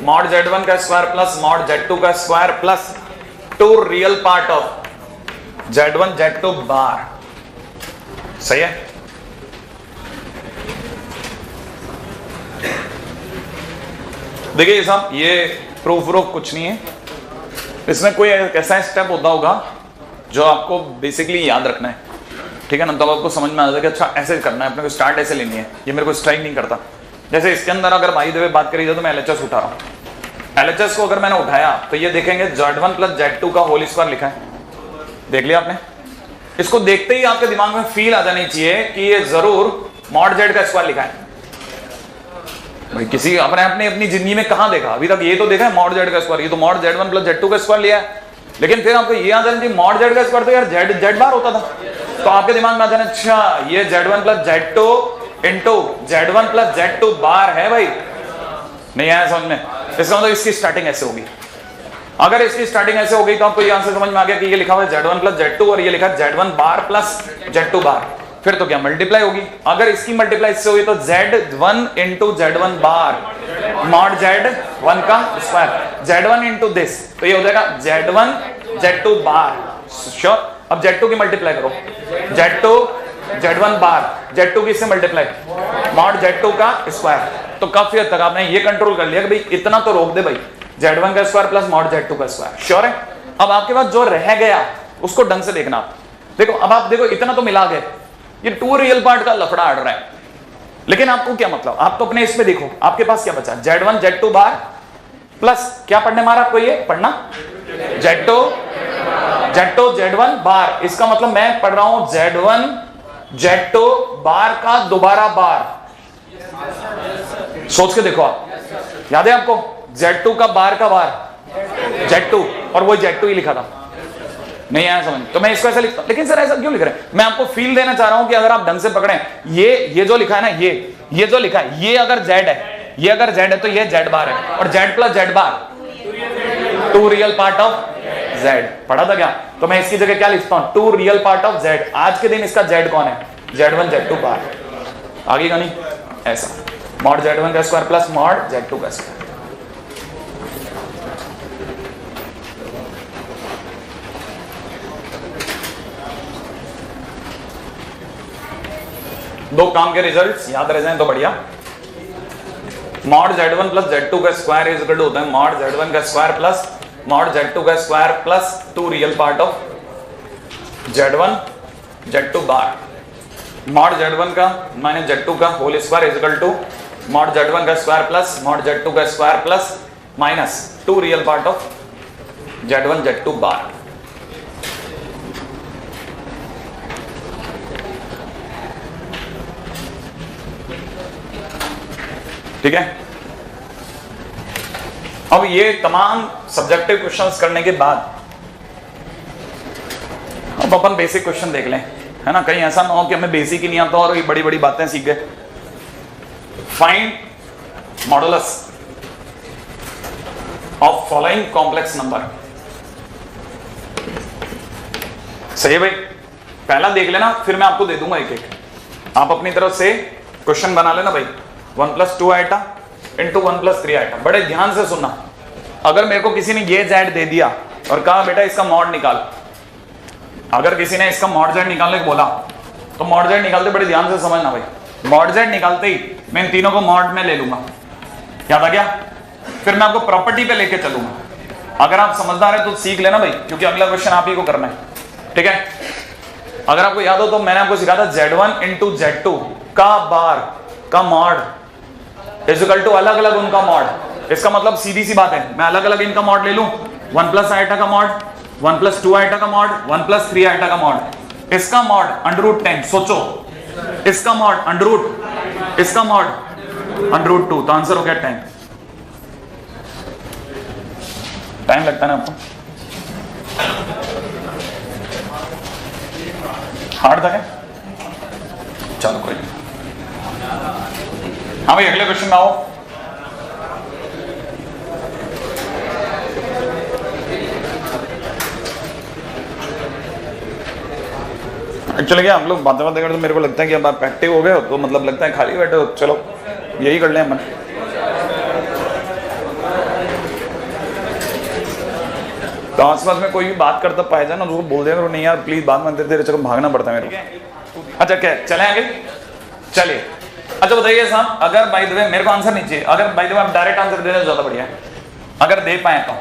Mod z1 का square plus mod z2 का square plus 2 real part of z1 z2 बार। सही है? देखिए साहब, ये प्रूफ कुछ नहीं है, इसमें कोई ऐसा स्टेप होता होगा जो आपको बेसिकली याद रखना है, ठीक है ना? तब आपको समझ में आ जाता है कि अच्छा ऐसे करना है, अपने को स्टार्ट ऐसे लेनी है, ये मेरे को स्ट्राइक नहीं करता। जैसे इसके अंदर अगर भाई देवे बात करी जाए तो मैं LHS उठा रहा हूँ, LHS को अगर मैंने उठाया तो ये देखेंगे z1 प्लस z2 का होल स्क्वायर लिखा है, देख लिया आपने? इसको देखते ही आपके दिमाग में फील आ जानी चाहिए कि ये जरूर मॉड z का स्क्वायर लिखा है। भाई किसी अपनी जिंदगी में कहां देखा अभी तक? ये तो देखा है मॉड z का स्क्वायर, ये तो मॉड z1 प्लस z2 का स्क्वायर लिया है, लेकिन फिर आपको ये याद आना चाहिए मॉड z का स्क्वायर तो यार z बार होता था, तो आपके दिमाग में आता है अच्छा ये z1 plus z2 into z1 plus z2 बार है। भाई नहीं आया समझ में? इसका मतलब इसकी स्टार्टिंग ऐसे होगी। अगर इसकी स्टार्टिंग ऐसे हो गई तो आपको यहां से समझ में आ गया कि ये लिखा हुआ है z1 प्लस z2 और ये लिखा है z1 बार प्लस z2 बार, फिर तो क्या मल्टीप्लाई होगी। अगर इसकी मल्टीप्लाई इससे होगी तो z1 इंटू z1 बार मॉड z1 का स्क्वायर z1 इंटू दिस, तो ये हो जाएगा z1 z2 बार। श्योर? अब z2 की मल्टीप्लाई करो, z2 z1 बार, z2 की इससे मल्टीप्लाई मॉड z2 का स्क्वायर, तो काफी हद तक आपने ये कंट्रोल कर लिया कि भाई इतना तो रोक दे भाई, z1 का स्क्वायर प्लस मॉड z2 का स्क्वायर। श्योर है? अब आपके पास जो रह गया उसको ढंग से देखना। देखो अब आप देखो इतना तो मिला गए, ये 2 रियल पार्ट का लफड़ा अड़ रहा है, लेकिन आपको क्या मतलब, आप तो अपने इस पे देखो आपके पास क्या बचा, z1 z2 बार प्लस क्या पढ़ने मारा आपको, ये पढ़ना z2 z1 बार, इसका मतलब मैं पढ़ रहा हूं z1 z2 बार का दोबारा बार। सोच के देखो आप, याद है आपको z2 का बार का बार z2, और वो z2 ही लिखा था। नहीं आया समझ? तो मैं इसको ऐसा लिखता हूं, लेकिन सर ऐसा क्यों लिख रहे हैं? मैं आपको फील देना चाह रहा हूं कि अगर आप ढंग से पकड़ें, ये जो लिखा है ना, ये जो लिखा है, ये अगर z है, ये अगर z है तो ये z बार है, और z plus z bar 2 real part of z। पढ़ा था क्या? तो मैं इसकी जगह क्या लिखता हूं, 2 रियल पार्ट ऑफ z। आज के दिन इसका z कौन है, z1 z2 बार। आगे का नहीं, ऐसा मॉड z1 का स्क्वायर प्लस मॉड z2 का स्क्वायर। दो काम के रिजल्ट्स याद रह जाएं तो बढ़िया। मॉड z1 प्लस z2 का स्क्वायर इज इक्वल टू होता है मॉड z1 का स्क्वायर प्लस मॉड z2 का square plus 2 real part of z1 z2 bar. Mod z1 का माइनस z2 का whole square is equal to mod z1 का square plus mod z2 का square plus minus 2 real part of z1 z2 bar. ठीक है? अब ये तमाम subjective questions करने के बाद अब अपन बेसिक क्वेश्चन देख लें, है ना? कहीं ऐसा ना हो कि हमें बेसिक ही नहीं आता और ये बड़ी बड़ी बातें सीख गए। Find modulus of following complex number. सही है भाई? पहला देख लेना, फिर मैं आपको दे दूंगा एक एक, आप अपनी तरफ से क्वेश्चन बना लेना भाई। 1 plus 2 iota into 1 plus 3 iota. बड़े ध्यान से सुनना, अगर मेरे को किसी ने ये z दे दिया और कहा बेटा इसका मॉड निकाल, अगर किसी ने इसका मॉड z निकालने को बोला तो मॉड z निकालते बड़े ध्यान से समझना भाई। मॉड z निकालते ही मैं इन तीनों को मॉड में ले लूंगा, याद आ गया? फिर मैं आपको प्रॉपर्टी पे लेके चलूंगा। अगर आप समझदार है तो सीख लेना भाई, क्योंकि अगला क्वेश्चन आप ही को करना है। ठीक है? अगर आपको याद हो तो मैंने आपको सिखाया था z1 इंटू z2 का बार का मॉड इज इक्वल टू अलग अलग उनका मॉड। इसका मतलब सीधी सी बात है, मैं अलग अलग इनका मॉड ले लूं, 1 प्लस आइटा का मॉड, 1 प्लस 2 आइटा का मॉड, 1 प्लस 3 आइटा का मॉड, इसका मॉड √10। सोचो, इसका मॉड √, इसका मॉड √2, तो आंसर हो गया 10। टाइम लगता है ना आपको? हार्ड था क्या? चलो कोई नहीं। हाँ भाई अगले क्वेश्चन में आओ। एक्चुअली क्या हम लोग बातें बातें करते तो मेरे को लगता है कि अब आप एक्टिव हो गए हो, तो मतलब लगता है खाली बैठे हो, चलो यही कर लें अपन। आसपास में कोई भी बात करता पाया जाए ना उसको बोल देगा नहीं यार प्लीज बात में तेरे चक्कर भागना पड़ता है मेरे को। अच्छा क्या चले आगे, चलिए। अच्छा बताइए साहब, अगर बाय द वे मेरे को आंसर नहीं चाहिए, अगर बाय द वे आप डायरेक्ट आंसर दे दे ज्यादा बढ़िया है। अगर दे पाए तो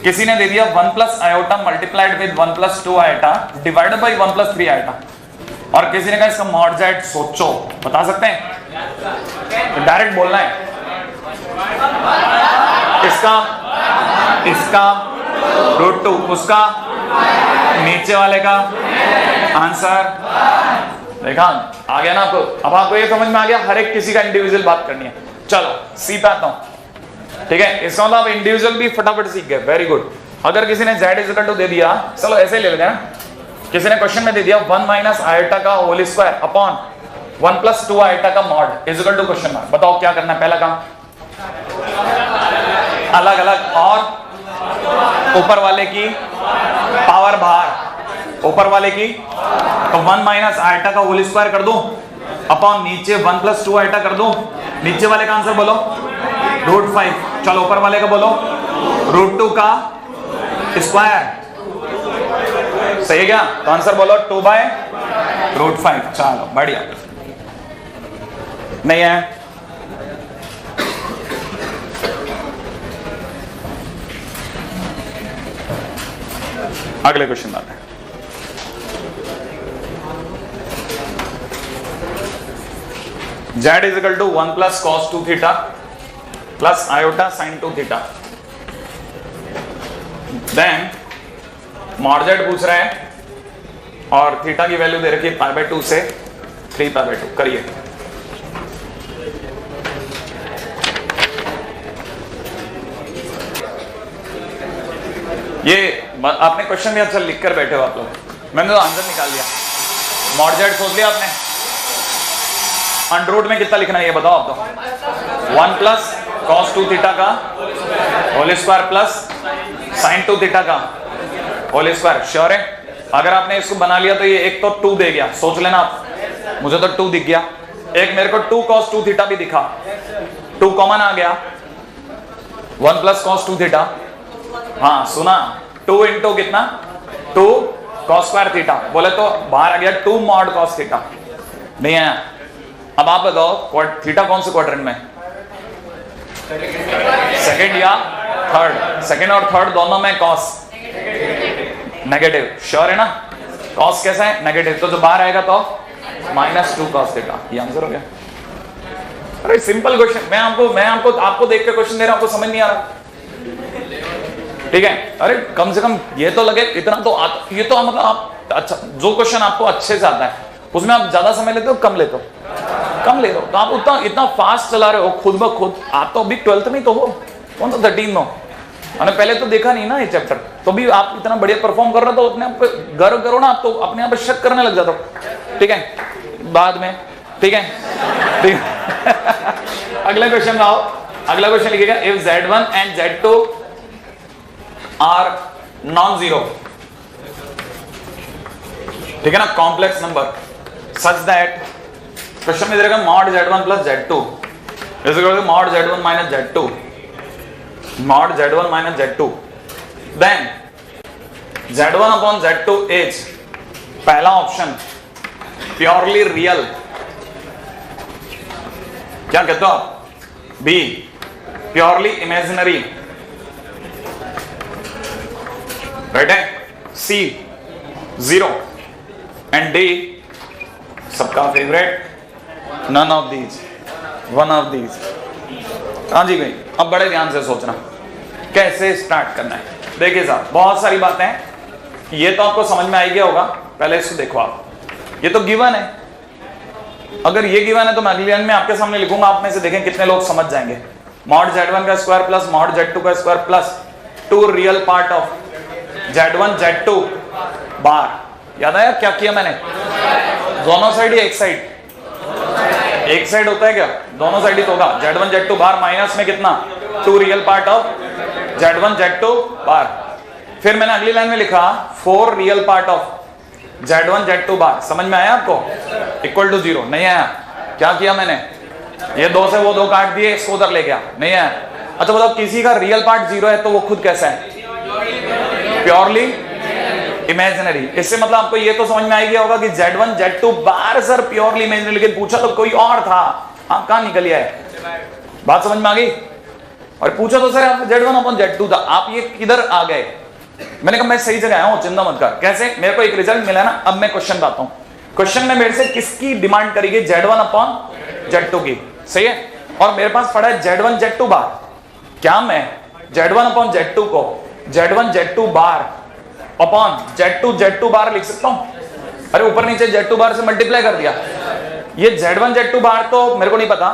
किसी ने दे दिया 1 plus iota multiplied with 1 plus 2 iota divided by 1 plus 3 iota, और किसी ने कहा इसका मॉड जेड सोचो, बता सकते हैं? तो डायरेक्ट बोलना है इसका रूट 2, उसका नीचे वाले का आंसर। देखा आ गया ना आपको? अब आपको ये समझ में आ गया हर एक किसी का इंडिविजुअल बात करनी है। चलो सी पे आता हूं, ठीक है? इसका मतलब आप इंडिविजुअल भी फटाफट सीख गए, वेरी गुड। अगर किसी ने z इज इक्वल टू दे दिया, चलो ऐसे ही ले लेते हैं ना, किसी ने क्वेश्चन में दे दिया 1 माइनस आयोटा का whole square upon 1 plus 2 iota का mod is equal to question mark. बताओ क्या करना है? पहला काम अलग अलग और ऊपर वाले की पावर बाहर, ऊपर वाले की तो 1 माइनस आयोटा का होल स्क्वायर कर दूं अपॉन नीचे 1 प्लस 2 आयोटा कर दूं, नीचे वाले का आंसर बोलो रूट 5, चलो ऊपर वाले का बोलो रूट 2 का स्क्वायर, सही है क्या? तो आंसर बोलो 2 बाय रूट 5। चलो बढ़िया, नहीं है? अगले क्वेश्चन आते हैं। z is equal to 1 plus cos 2 theta plus iota sine 2 theta, then mod z पूछ रहा है और थीटा की वैल्यू दे रखी है पाई बाय 2 से 3 पाई बाय 2। करिए। ये आपने क्वेश्चन भी अच्छा लिख कर बैठे हो आप लोग, मैंने तो आंसर निकाल दिया। मॉड z सोच लिया आपने, अंडर रूट में कितना लिखना है ये बताओ आप तो? 1 प्लस कॉस 2 थीटा का whole square plus sine 2 theta का होल स्क्वायर। श्योर है? अगर आपने इसको बना लिया तो ये एक तो 2 दे गया, सोच लेना आप, मुझे तो 2 दिख गया, एक मेरे को 2 कॉस 2 थीटा भी दिखा, 2 कॉमन आ गया, 1 प्लस कॉस 2 थीटा, हाँ सुना, 2 इंटू कितना 2 कॉस स्क्वायर थीटा, बोले तो बाहर आ गया 2 मॉड कॉस थीटा, नहीं है? अब आप बताओ थीटा कौन से क्वाड्रेंट में? सेकंड या थर्ड? सेकंड और थर्ड दोनों में कॉस नेगेटिव, श्योर है ना? कॉस कैसा है? नेगेटिव, तो जो बाहर आएगा तो -2 कॉस थीटा, ये आंसर हो गया। अरे सिंपल क्वेश्चन, मैं आपको देख के क्वेश्चन दे रहा हूं, आपको समझ नहीं आ रहा, ठीक है? अरे कम से कम ये तो लगे इतना तो ये तो मतलब आप अच्छा जो क्वेश्चन आपको अच्छे से आता है उसमें आप ज्यादा समय लेते हो कम लेते हो? कम ले रहे हो, तो आप इतना फास्ट चला रहे हो खुद ब खुद। आप तो अभी 12th में तो हो, कौन सा 13 में हो, मैंने पहले तो देखा नहीं ना ये चैप्टर, तो भी आप इतना बढ़िया परफॉर्म कर रहे हो तो अपने आप पे गर्व करो ना, आप तो अपने आप पे शक करने लग जाते हो, ठीक है? बाद में, ठीक है? ठीक है। अगला क्वेश्चन आओ, अगला क्वेश्चन लिखिएगा, if Z1 and Z2 are non zero, ठीक है ना, complex number such that, question में दे रखा mod Z1 plus Z2 is equal to mod Z1 minus Z2, mod Z1 minus Z2, then Z1 upon Z2 is, पहला option purely real, क्या कहते हो आप? बी प्योरली इमेजिनरी, राइट है? C 0 and D सबका favourite none of these, one of these. हाँ जी भाई, अब बड़े ध्यान से सोचना कैसे स्टार्ट करना है। देखिए साहब बहुत सारी बातें हैं, ये तो आपको समझ में आ गया होगा, पहले इसको देखो आप, ये तो गिवन है, अगर ये गिवन है तो मैं अगली लाइन में आपके सामने लिखूंगा, आप में से देखें कितने लोग समझ जाएंगे। मॉड Z1 का स्क्वायर प्लस मॉड Z2 का square plus 2 real part of Z1 Z2 बार, याद आया क्या किया मैंने? दोनों साइड या एक साइड? एक साइड होता है क्या? दोनों साइड ही तो होगा। Z1 Z2 बार माइनस में कितना 2 real part of Z1 Z2 बार, फिर मैंने अगली लाइन में लिखा 4 real part of Z1 Z2 बार। समझ में आया आपको? इक्वल टू 0 नहीं आया? क्या किया मैंने? ये 2 से वो 2 काट दिए, इसको उधर ले गया, नहीं आया? अच्छा बताओ किसी का रियल पार्ट 0 है तो वो खुद कैसा है? Purely imaginary. इससे मतलब आपको ये तो समझ में आ गया होगा कि Z1 Z2 बार सर प्योरली इमेजिनरी, लेकिन पूछा तो कोई और था, आप कहां निकल आए? बात समझ में आ गई? और पूछा तो सर Z1 अपॉन Z2 था, आप ये किधर आ गए? मैंने कहा मैं सही जगह आया हूं, चिंता मत कर। कैसे? मेरे को एक रिजल्ट मिला ना, अब मैं क्वेश्चन बताता हूं। क्वेश्चन में मेरे से किसकी डिमांड करेगी? Z1 अपॉन Z2 की, सही है। और मेरे पास पड़ा है Z1 Z2 बार। क्या मैं Z1 अपॉन Z2 को Z1 Z2 bar upon Z2 Z2 बार लिख सकता हूं? अरे ऊपर नीचे Z2 बार से मल्टीप्लाई कर दिया। ये Z1 Z2 बार तो मेरे को नहीं पता,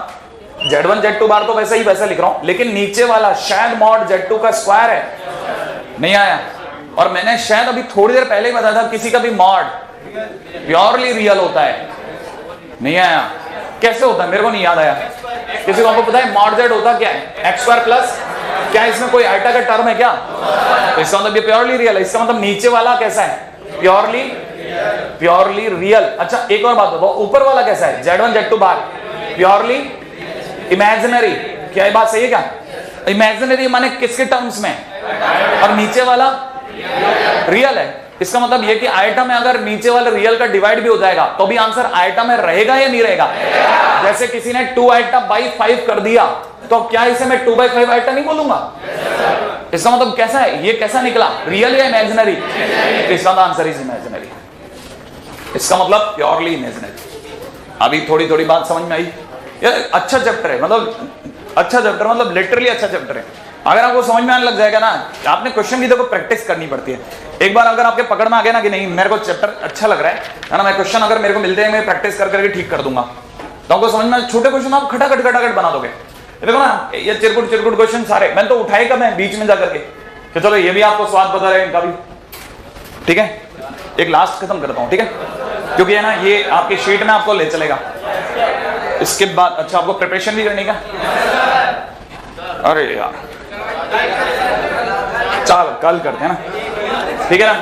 Z1 Z2 बार तो वैसे ही वैसा लिख रहा हूं, लेकिन नीचे वाला शायद मॉड Z2 का स्क्वायर है, नहीं आया। और मैंने शायद अभी थोड़ी देर पहले ही बताया था किसी का भी मॉड प्योरली रियल होता है, नहीं आया। कैसे होता है मेरे को नहीं याद आया। किसी को आपको पता है मॉड Z होता क्या है? एक्स स्क्वायर प्लस, क्या इसमें कोई आइटा का टर्म है क्या? तो इसका मतलब ये प्योरली रियल है। इसका मतलब नीचे वाला कैसा है? Purely real. अच्छा एक और बात बताओ, ऊपर वाला कैसा है? Z1 Z2 बार प्योरली इमेजिनरी। क्या ये बात सही है क्या? इमेजिनरी माने किसके टर्म्स में? और नीचे वाला रियल है। इसका मतलब ये कि आइटम में अगर नीचे वाले रियल का डिवाइड भी हो जाएगा तो भी आंसर आइटम में रहेगा या नहीं रहेगा? जैसे किसी ने 2 आइटम बाई 5 कर दिया, तो क्या इसे मैं 2/5 आइटम नहीं बोलूंगा? इसका मतलब कैसा है? ये कैसा निकला? रियल या इमेजिनरी? इसका आंसर इज इमेजिनरी। इसका मतलब प्योरली इमेजिनरी। अभी थोड़ी थोड़ी बात समझ में आई? यार अच्छा चैप्टर है, मतलब अच्छा चैप्टर, मतलब लिटरली अच्छा चैप्टर है। अगर आपको समझ में आने लग जाएगा ना, आपने क्वेश्चन की देखो प्रैक्टिस करनी पड़ती है। एक बार अगर आपके पकड़ में आ गया ना कि नहीं मेरे को चैप्टर अच्छा लग रहा है ना, मैं क्वेश्चन अगर मेरे को मिलते हैं मैं प्रैक्टिस कर करके ठीक कर दूंगा, तो आपको समझ में छोटे क्वेश्चन आप खटाखट बना दोगे। देखो ना ये चिरकुट क्वेश्चन सारे मैंने तो उठाए कब है बीच में जाकर के, कि चलो ये भी आपको स्वाद बता रहे हैं इनका भी, ठीक है। एक लास्ट खत्म करता हूं, ठीक है, क्योंकि है ना ये आपकी शीट में आपको ले चलेगा। इसके बाद अच्छा आपको प्रिपरेशन भी करने का, अरे यार चल कल करते हैं ना, ठीक है ना।